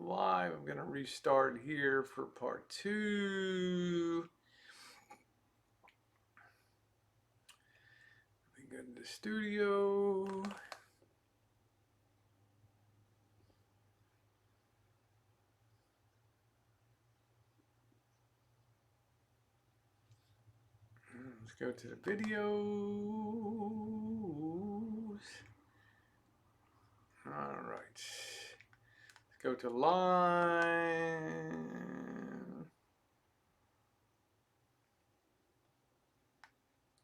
live. I'm going to restart here for part 2. Let me go to the studio. Let's go to the videos. All right. Let's go to live.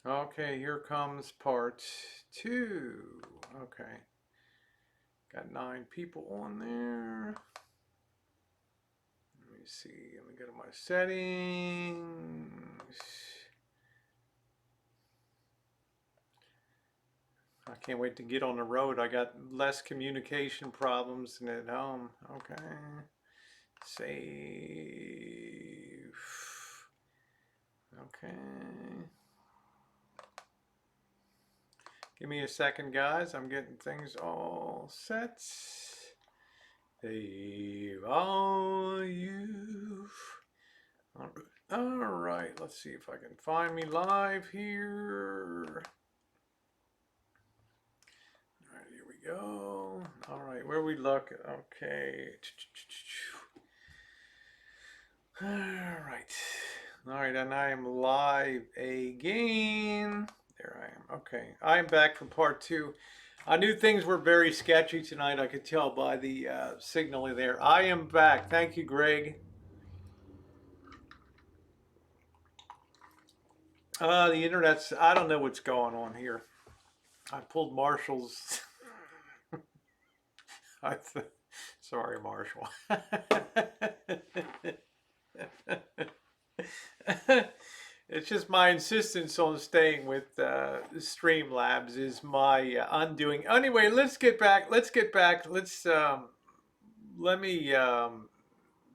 Okay, here comes part 2. Okay. Got 9 people on there. Let me see. Let me go to my settings. I can't wait to get on the road. I got less communication problems than at home. Okay. Save. Okay. Give me a second, guys. I'm getting things all set. Save all you. All right. Let's see if I can find me live here. All right, here we go. All right, where we look? Okay. All right. All right, and I am live again. There I am. Okay, I am back for part 2. I knew things were very sketchy tonight. I could tell by the signal there. I am back. Thank you, Greg. The internet's, I don't know what's going on here. I pulled Marshall's. Sorry, Marshall. It's just my insistence on staying with Streamlabs is my undoing. Anyway, let's get back. Let me.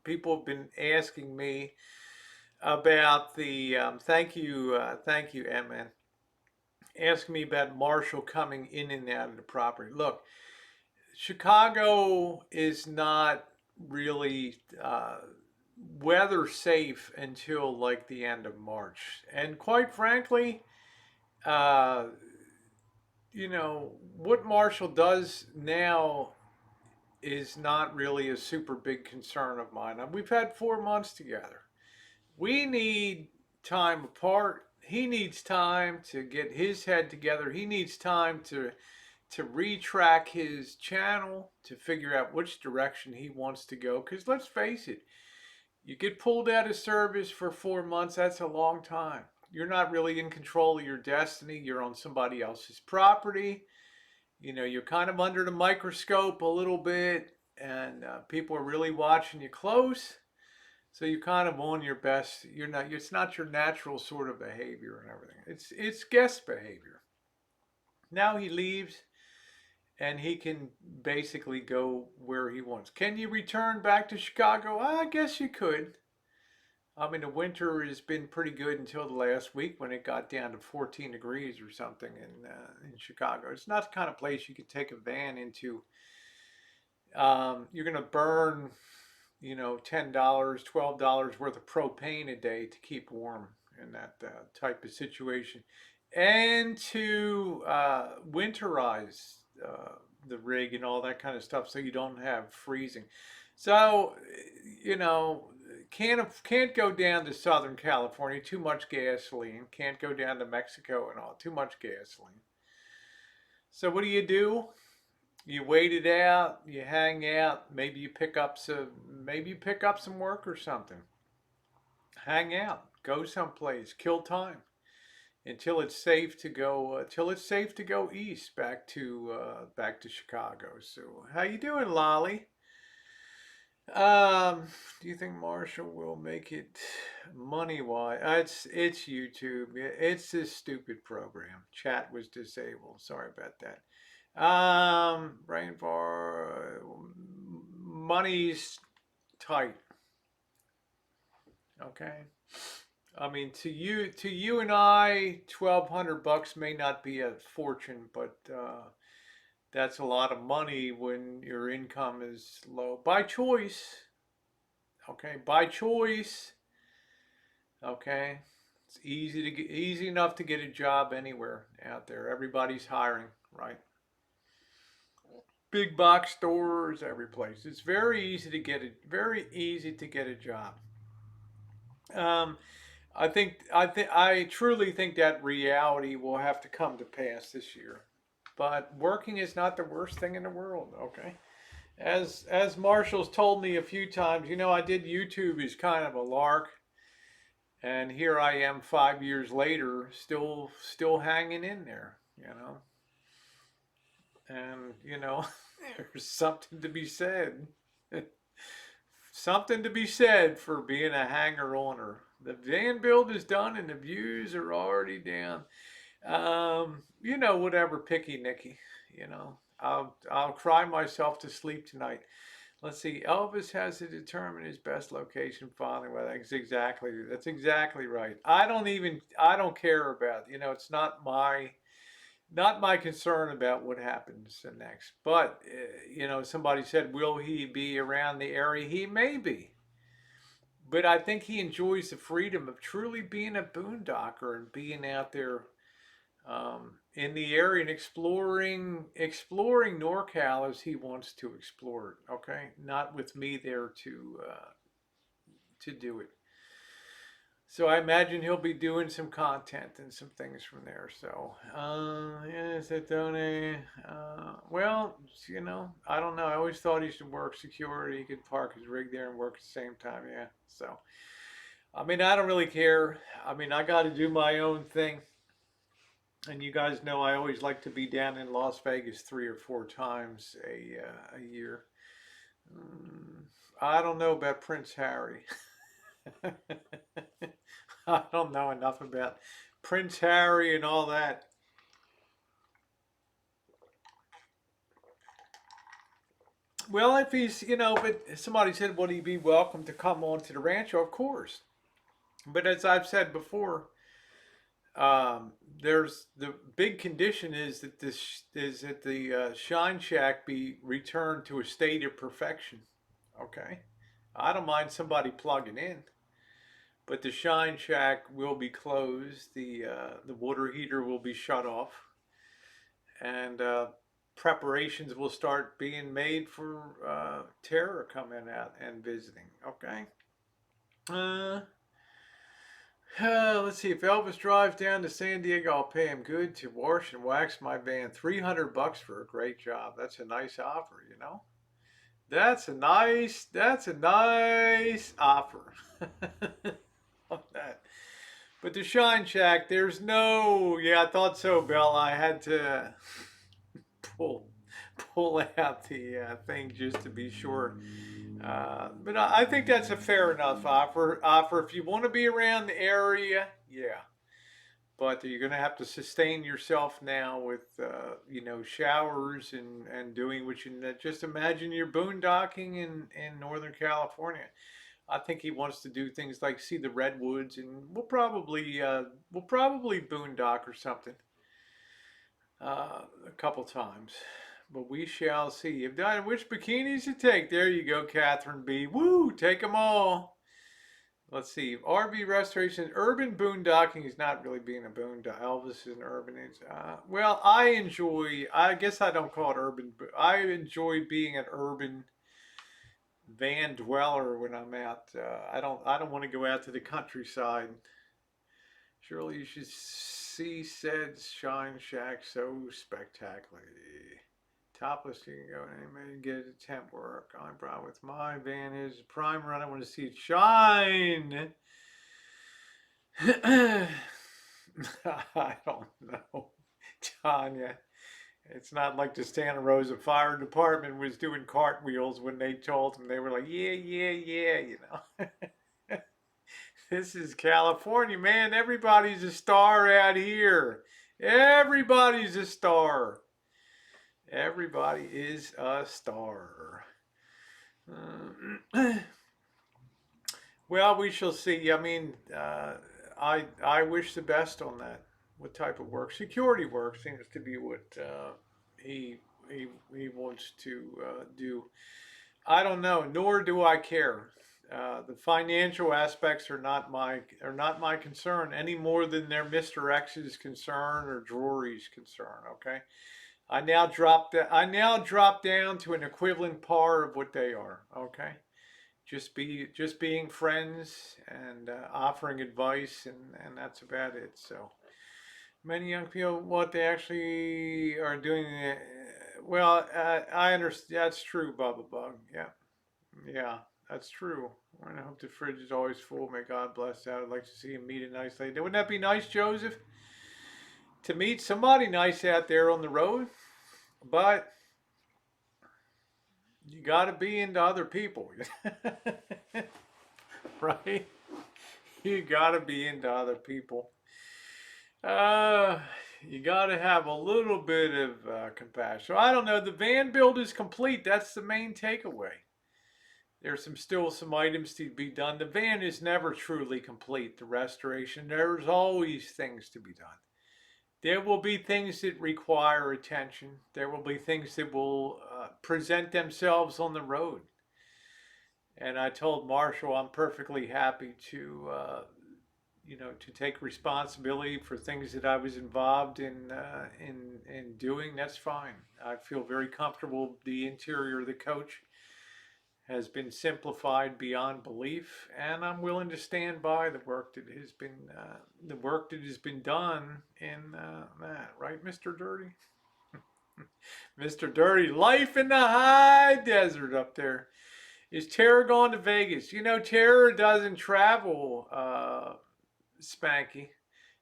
People have been asking me about the. Thank you, Emma. Asking me about Marshall coming in and out of the property. Look, Chicago is not really weather safe until like the end of March. And quite frankly, uh, what Marshall does now is not really a super big concern of mine. We've had 4 months together. We need time apart. He needs time to get his head together. He needs time to retrack his channel, to figure out which direction he wants to go. Because let's face it, you get pulled out of service for 4 months, that's a long time. You're not really in control of your destiny. You're on somebody else's property. You're kind of under the microscope a little bit, and people are really watching you close. So you're kind of on your best. It's not your natural sort of behavior and everything. It's guest behavior. Now he leaves and he can basically go where he wants. Can you return back to Chicago? I guess you could. I mean, the winter has been pretty good until the last week when it got down to 14 degrees or something in Chicago. It's not the kind of place you could take a van into. You're going to burn, $10, $12 worth of propane a day to keep warm in that type of situation, and to winterize the rig and all that kind of stuff so you don't have freezing. So, you know, can't go down to Southern California, too much gasoline. Can't go down to Mexico and all, too much gasoline. So what do? You wait it out, you hang out, maybe you pick up some work or something. Hang out, go someplace, kill time until it's safe to go east back to Chicago. So how you doing, Lolly? Do you think Marshall will make it money wise? It's YouTube. It's this stupid program. Chat was disabled. Sorry about that. Brain for money's tight. Okay. I mean, to you and I, $1,200 may not be a fortune, but That's a lot of money when your income is low. By choice, okay? By choice, okay? It's easy enough to get a job anywhere out there. Everybody's hiring, right? Big box stores, every place. It's very easy to get a job. Um, I truly think that reality will have to come to pass this year. But working is not the worst thing in the world, okay? As Marshall's told me a few times, I did YouTube as kind of a lark, and here I am 5 years later, still hanging in there, and there's something to be said. Something to be said for being a hanger oner. The van build is done and the views are already down. Whatever, picky Nicky. I'll cry myself to sleep tonight. Let's see. Elvis has to determine his best location following. Well, that's exactly right. I don't care about. It's not my concern about what happens next. But somebody said, will he be around the area? He may be. But I think he enjoys the freedom of truly being a boondocker and being out there in the area and exploring NorCal as he wants to explore it. Okay, not with me there to do it. So I imagine he'll be doing some content and some things from there. So is it Tony? Well, I don't know. I always thought he should work security. He could park his rig there and work at the same time. Yeah. So I mean, I don't really care. I mean, I got to do my own thing. And you guys know I always like to be down in Las Vegas 3 or 4 times a year. Mm, I don't know about Prince Harry. I don't know enough about Prince Harry and all that. Well, if he's, but somebody said, would he be welcome to come on to the rancho? Of course. But as I've said before, there's the big condition is that the Shine Shack be returned to a state of perfection. Okay, I don't mind somebody plugging in, but the Shine Shack will be closed. The water heater will be shut off, and preparations will start being made for Tara coming out and visiting. Okay. Uh, let's see. If Elvis drives down to San Diego, I'll pay him good to wash and wax my van. $300 for a great job. That's a nice offer. That's a nice offer. On that. But the Shine Shack, there's no. Yeah, I thought so, Bill. I had to pull pull out the thing just to be sure. But I think that's a fair enough offer if you want to be around the area. Yeah, but you're going to have to sustain yourself now with showers and doing what you just imagine you're boondocking in Northern California. I think he wants to do things like see the redwoods, and we'll probably boondock or something a couple times. But we shall see. You've done which bikinis to take. There you go, Catherine B. Woo! Take them all. Let's see. RV restoration, urban boondocking is not really being a boondock. Elvis is an urban. Well, I enjoy. I guess I don't call it urban. But I enjoy being an urban van dweller when I'm out. I don't want to go out to the countryside. Surely you should see said Shine Shack so spectacularly. Topless, you can go and get a temp work. I'm proud with my van is prime run. I want to see it shine. I don't know, Tanya. It's not like the Santa Rosa Fire Department was doing cartwheels when they told them. They were like, yeah, yeah, yeah. This is California, man. Everybody's a star out here. Everybody's a star. Everybody is a star. Well, we shall see. I mean, I wish the best on that. What type of work? Security work seems to be what he he wants to do. I don't know, nor do I care. The financial aspects are not my concern any more than they're Mr. X's concern or Drury's concern. Okay, I now drop down to an equivalent par of what they are. Okay, just being friends and offering advice, and that's about it. So many young people, what they actually are doing. Well, I understand. That's true, Bubba Bug. Yeah, yeah, that's true. I hope the fridge is always full. May God bless that. I'd like to see him meet a nice lady. Wouldn't that be nice, Joseph? To meet somebody nice out there on the road? But you got to be into other people, right? You got to be into other people. Uh, you got to have a little bit of compassion. So I don't know. The van build is complete. That's the main takeaway. There's still some items to be done. The van is never truly complete. The restoration. There's always things to be done. There will be things that require attention. There will be things that will present themselves on the road. And I told Marshall I'm perfectly happy to to take responsibility for things that I was involved in doing. That's fine. I feel very comfortable. The interior of the coach has been simplified beyond belief, and I'm willing to stand by the work that has been done in that. Right, Mr. Dirty? Mr. Dirty, life in the high desert up there. Is Tara going to Vegas? You know, Tara doesn't travel, Spanky.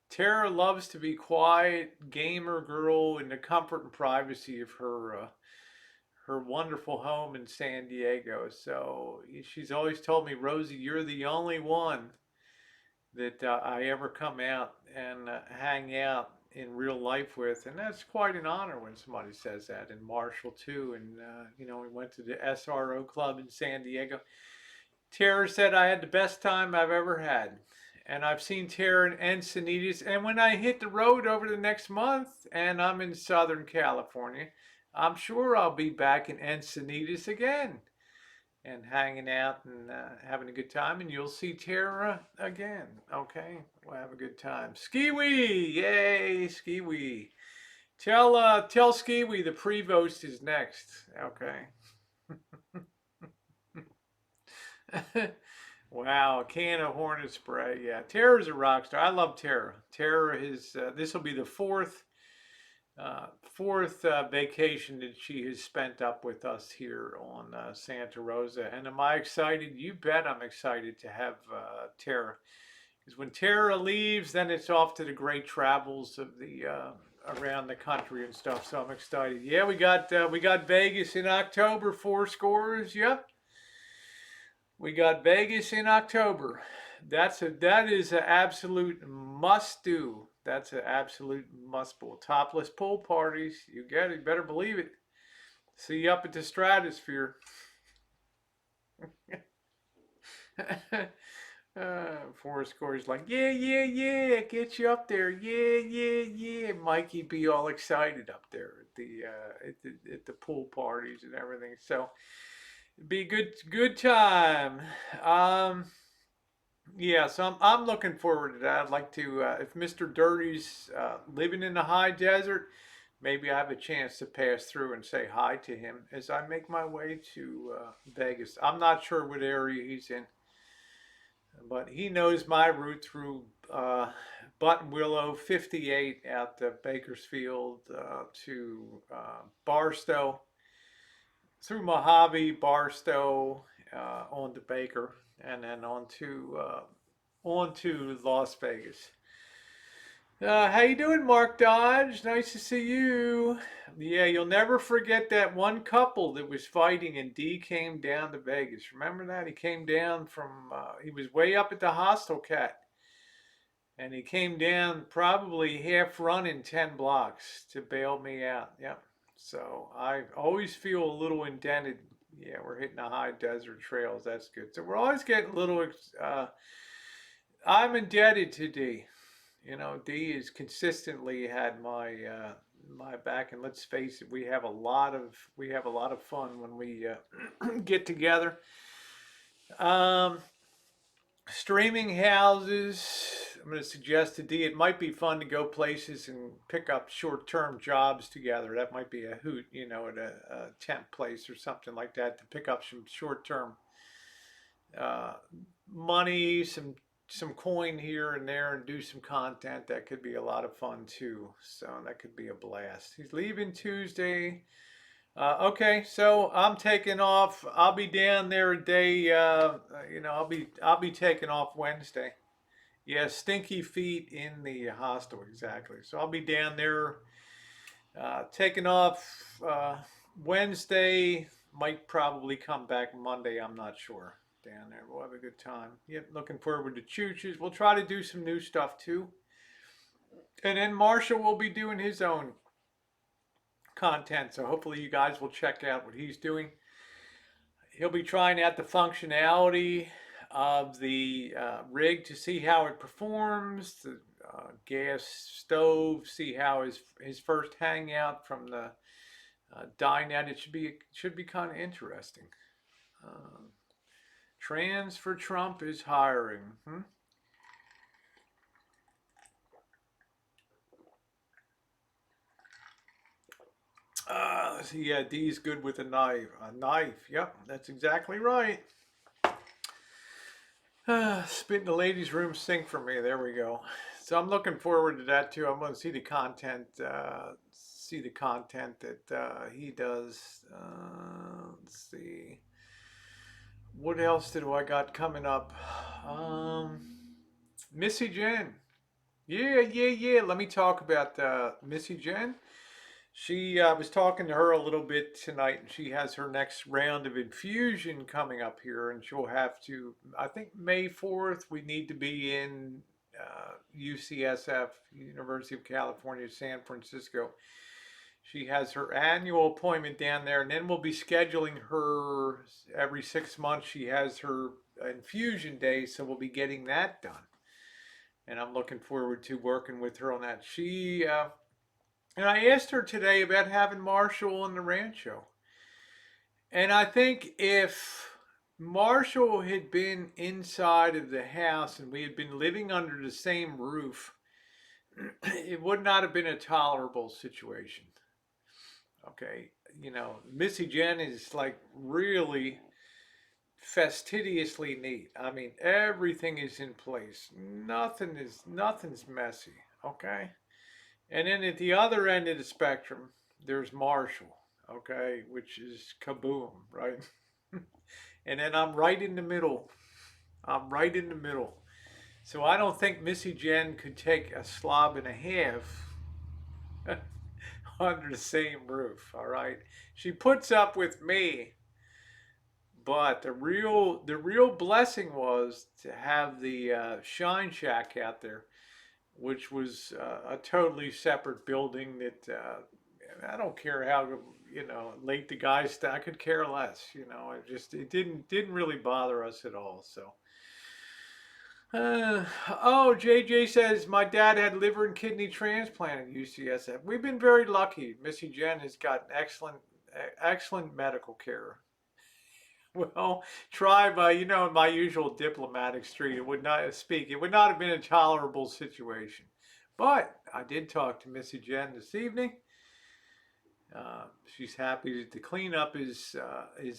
Tara loves to be quiet, gamer girl in the comfort and privacy of her wonderful home in San Diego. So she's always told me, Rosie, you're the only one that I ever come out and hang out in real life with, and that's quite an honor when somebody says that. And Marshall too, and we went to the SRO club in San Diego. Tara said I had the best time I've ever had. And I've seen Tara in Encinitas. And when I hit the road over the next month and I'm in Southern California, I'm sure I'll be back in Encinitas again and hanging out and having a good time. And you'll see Tara again. Okay? We'll have a good time. Skiwee! Yay, Skiwee. Tell Skiwee the Prevost is next. Okay? Wow, a can of Hornet spray. Yeah, Tara's a rock star. I love Tara. Tara is. This will be the fourth vacation that she has spent up with us here on Santa Rosa. And am I excited? You bet I'm excited to have Tara. Because when Tara leaves, then it's off to the great travels of the around the country and stuff. So I'm excited. Yeah, we got Vegas in October. Four scores. Yep. We got Vegas in October. That is an absolute must do. That's an absolute must do. Topless pool parties. You get it. You better believe it. See you up at the Stratosphere. Four scores like yeah, get you up there, yeah. Mikey be all excited up there at the pool parties and everything. So be good time. Yeah, so I'm looking forward to that. I'd like to if Mr. Dirty's living in the high desert, maybe I have a chance to pass through and say hi to him as I make my way to Vegas. I'm not sure what area he's in, but he knows my route through Buttonwillow 58 out to Bakersfield to Barstow, through Mojave, Barstow, on to Baker, and then on to Las Vegas. How you doing, Mark Dodge? Nice to see you. Yeah, you'll never forget that one couple that was fighting and D came down to Vegas. Remember that? He came down from, he was way up at the Hostel Cat. And he came down probably half running 10 blocks to bail me out. Yep. So I always feel a little indented. Yeah, we're hitting the high desert trails. That's good. So we're always getting a little, I'm indebted to D. You know, D has consistently had my back. And let's face it, we have a lot of fun when we get together. Um, Streaming houses. I'm going to suggest to D, it might be fun to go places and pick up short-term jobs together. That might be a hoot, at a temp place or something like that, to pick up some short-term uh, money, some coin here and there, and do some content. That could be a lot of fun too. So that could be a blast. He's leaving Tuesday. Okay, so I'm taking off. I'll be down there a day. I'll be taking off Wednesday. Yeah, stinky feet in the hostel, exactly. So I'll be down there, taking off Wednesday. Might probably come back Monday. I'm not sure. Down there, we'll have a good time. Yep, looking forward to choo-choos. We'll try to do some new stuff too. And then Marshall will be doing his own content. So hopefully you guys will check out what he's doing. He'll be trying out the functionality of the rig to see how it performs, the gas stove, see how his first hangout from the dinette. It should be kind of interesting. Uh, Trans for Trump is hiring. Yeah, D's good with a knife. A knife. Yep, that's exactly right. Spit in the ladies' room sink for me. There we go. So I'm looking forward to that too. I'm going to see the content. See the content that he does. Let's see. What else did I got coming up? Um, Missy Jen. Yeah, yeah, yeah. Let me talk about Missy Jen. She was talking to her a little bit tonight, and she has her next round of infusion coming up here, and she'll have to. I think May 4th. We need to be in UCSF, University of California, San Francisco. She has her annual appointment down there, and then we'll be scheduling her every 6 months. She has her infusion day, so we'll be getting that done, and I'm looking forward to working with her on that. And I asked her today about having Marshall on the rancho. And I think if Marshall had been inside of the house and we had been living under the same roof, it would not have been a tolerable situation. Okay. Missy Jen is like really fastidiously neat. I mean, everything is in place. Nothing's messy. Okay. And then at the other end of the spectrum, there's Marshall, okay, which is kaboom, right? And then I'm right in the middle. I'm right in the middle. So I don't think Missy Jen could take a slob and a half under the same roof, all right? She puts up with me, but the real blessing was to have the Shine Shack out there, which was a totally separate building that I don't care how late the guys stay. I could care less. It didn't really bother us at all. So. Uh, oh, JJ says my dad had liver and kidney transplant at UCSF. We've been very lucky. Missy Jen has got excellent medical care. Well, try by, my usual diplomatic street. It would not have been a tolerable situation. But I did talk to Missy Jen this evening. She's happy that the cleanup is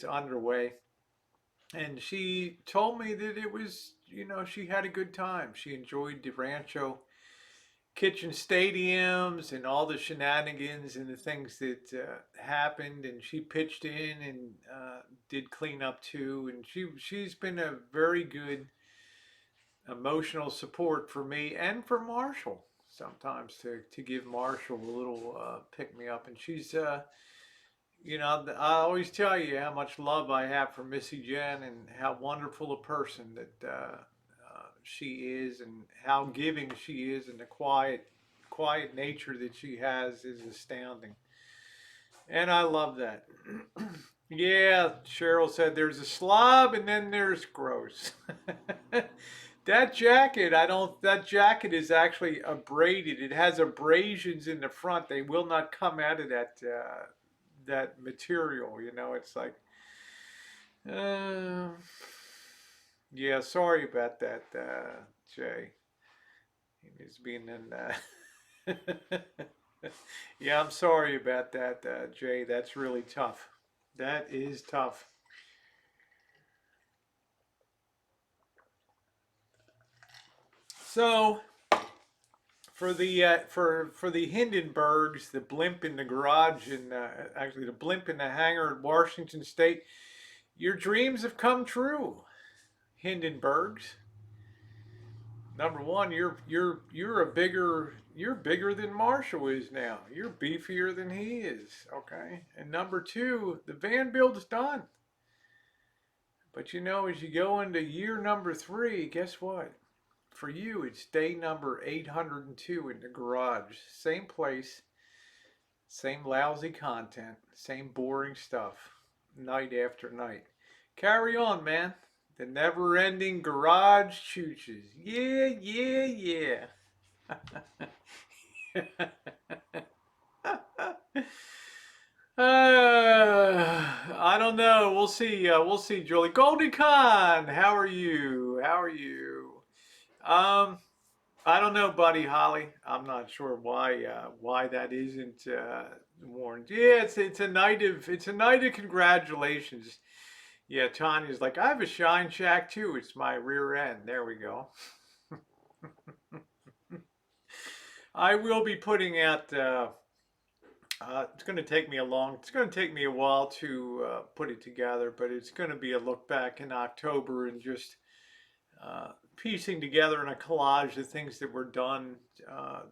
underway. And she told me that it was, she had a good time. She enjoyed the Rancho kitchen stadiums and all the shenanigans and the things that happened, and she pitched in and did clean up too, and she's been a very good emotional support for me and for Marshall sometimes, to give Marshall a little pick me up. And she's I always tell you how much love I have for Missy Jen and how wonderful a person that she is, and how giving she is, and the quiet nature that she has is astounding. And I love that. Yeah, Cheryl said there's a slob and then there's gross. That jacket, I don't. That jacket is actually abraded. It has abrasions in the front. They will not come out of that material. You know, it's like, uh, yeah. Sorry about that, Jay. He's being in. Yeah, I'm sorry about that, Jay. That's really tough. That is tough. So for the Hindenburgs, the blimp in the garage, and actually the blimp in the hangar at Washington State, your dreams have come true, Hindenburgs. Number one, you're bigger than Marshall is now. You're beefier than he is. Okay, and number two, the van build's done. But you know, as you go into year number three, guess what? For you, it's day number 802 in the garage. Same place, same lousy content, same boring stuff, night after night. Carry on, man. The never ending garage chooches. Yeah, yeah, yeah. I don't know. We'll see. We'll see, Julie. Goldie Khan, how are you? How are you? Um, I don't know, Buddy Holly. I'm not sure why that isn't warned. Yeah, it's a night of congratulations. Yeah, Tanya's like, I have a shine shack too. It's my rear end. There we go. I will be putting out. It's going to take me a long. It's going to take me a while to put it together, but it's going to be a look back in October and just piecing together in a collage the things that were done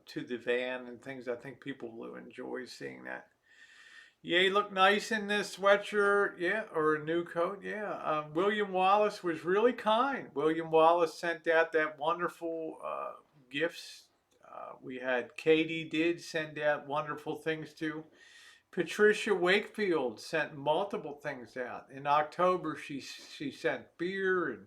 to the van and things. I think people will enjoy seeing that. Yeah, you look nice in this sweatshirt. Yeah, or a new coat. Yeah. William Wallace was really kind. William Wallace sent out that wonderful gifts. We had Katie did send out wonderful things too. Patricia Wakefield sent multiple things out. In October, she sent beer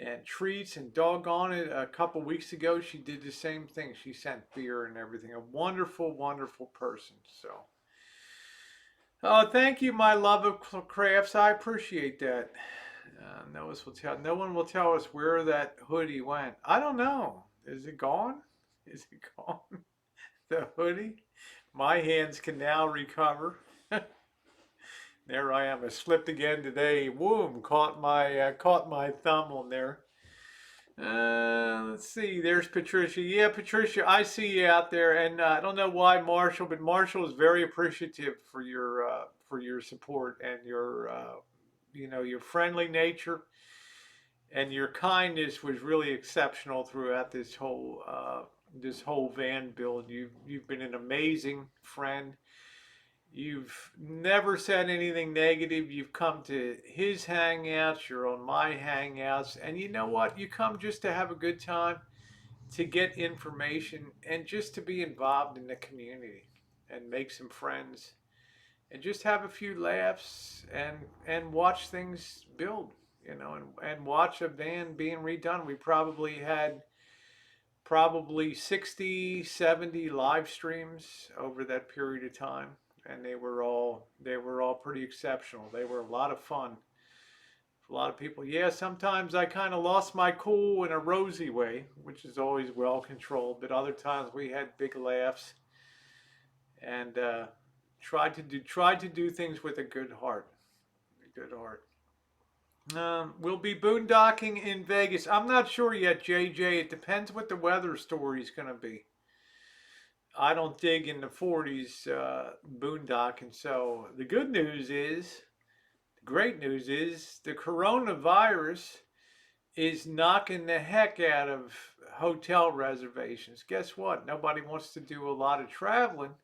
and treats, and doggone it, a couple weeks ago she did the same thing. She sent beer and everything. A wonderful, wonderful person. So, oh, thank you, my love of crafts. I appreciate that. No one will tell us where that hoodie went. I don't know. Is it gone? Is it gone? The hoodie? My hands can now recover. There I am. I slipped again today. Boom! Caught my thumb on there. Let's see. There's Patricia. Yeah, Patricia, I see you out there, and I don't know why Marshall, but Marshall is very appreciative for your support and your your friendly nature and your kindness was really exceptional throughout this whole van build. You've been an amazing friend. You've never said anything negative. You've come to his hangouts, you're on my hangouts, and you know what? You come just to have a good time, to get information, and just to be involved in the community and make some friends and just have a few laughs and watch things build, and watch a van being redone. We probably had 60, 70 live streams over that period of time, and they were all pretty exceptional. They were a lot of fun. A lot of people, yeah, sometimes I kind of lost my cool in a rosy way, which is always well controlled, but other times we had big laughs and tried to do things with a good heart. A good heart. We'll be boondocking in Vegas. I'm not sure yet, JJ. It depends what the weather story is going to be. I don't dig in the 40s boondocking. So the good news is, the great news is, the coronavirus is knocking the heck out of hotel reservations. Guess what? Nobody wants to do a lot of traveling.